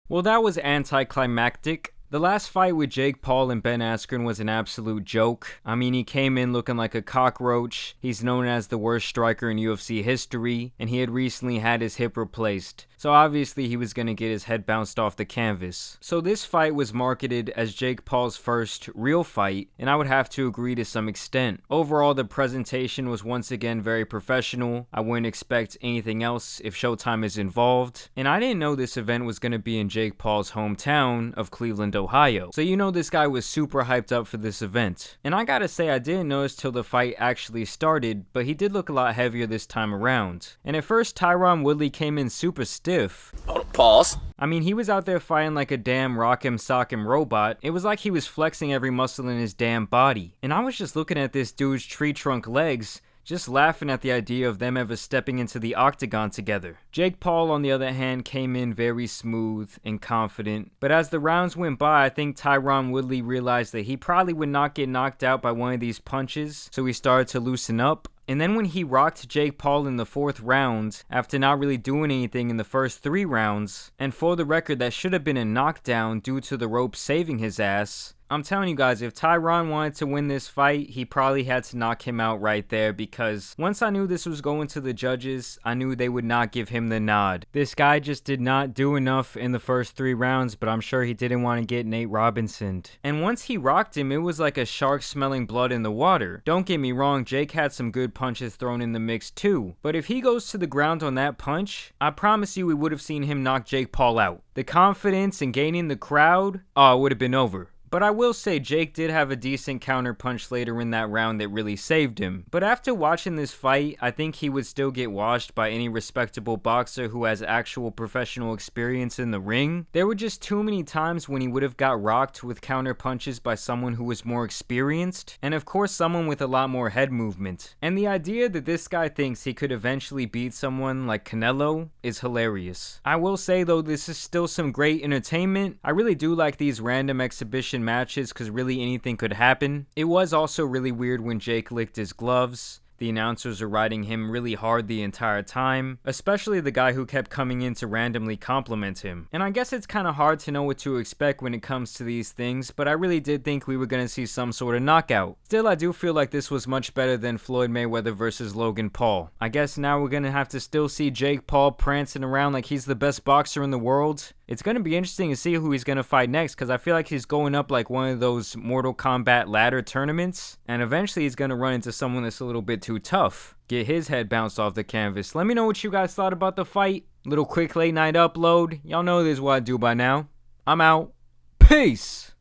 Well, that was anticlimactic. The last fight with Jake Paul and Ben Askren was an absolute joke. I mean, he came in looking like a cockroach. He's known as the worst striker in UFC history, and he had recently had his hip replaced. So obviously he was going to get his head bounced off the canvas. So this fight was marketed as Jake Paul's first real fight, and I would have to agree to some extent. Overall, the presentation was once again very professional. I wouldn't expect anything else if Showtime is involved. And I didn't know this event was going to be in Jake Paul's hometown of Cleveland, Ohio. So you know this guy was super hyped up for this event. And I gotta say, I didn't notice till the fight actually started, but he did look a lot heavier this time around. And at first, Tyron Woodley came in super stiff. Pause. I mean, he was out there fighting like a damn rock'em sock'em robot. It was like he was flexing every muscle in his damn body. And I was just looking at this dude's tree trunk legs, just laughing at the idea of them ever stepping into the octagon together. Jake Paul, on the other hand, came in very smooth and confident. But as the rounds went by, I think Tyron Woodley realized that he probably would not get knocked out by one of these punches, so he started to loosen up. And then when he rocked Jake Paul in the 4th round, after not really doing anything in the first 3 rounds, and for the record, that should have been a knockdown due to the rope saving his ass, I'm telling you guys, if Tyron wanted to win this fight, he probably had to knock him out right there, because once I knew this was going to the judges, I knew they would not give him the nod. This guy just did not do enough in the first 3 rounds, but I'm sure he didn't want to get Nate Robinsoned. And once he rocked him, it was like a shark smelling blood in the water. Don't get me wrong, Jake had some good punches thrown in the mix too, but if he goes to the ground on that punch, I promise you we would have seen him knock Jake Paul out. The confidence and gaining the crowd, oh, it would have been over. But I will say Jake did have a decent counter punch later in that round that really saved him. But after watching this fight, I think he would still get washed by any respectable boxer who has actual professional experience in the ring. There were just too many times when he would have got rocked with counter punches by someone who was more experienced, and of course someone with a lot more head movement. And the idea that this guy thinks he could eventually beat someone like Canelo is hilarious. I will say though, this is still some great entertainment. I really do like these random exhibition matches because really anything could happen. It was also really weird when Jake licked his gloves. The announcers are riding him really hard the entire time, especially the guy who kept coming in to randomly compliment him. And I guess it's kind of hard to know what to expect when it comes to these things, but I really did think we were going to see some sort of knockout. Still, I do feel like this was much better than Floyd Mayweather versus Logan Paul. I guess now we're going to have to still see Jake Paul prancing around like he's the best boxer in the world. It's going to be interesting to see who he's going to fight next, because I feel like he's going up like one of those Mortal Kombat ladder tournaments, and eventually he's going to run into someone that's a little bit too tough, get his head bounced off the canvas. Let me know what you guys thought about the fight. Little quick late night upload. Y'all know this is what I do by now. I'm out. Peace!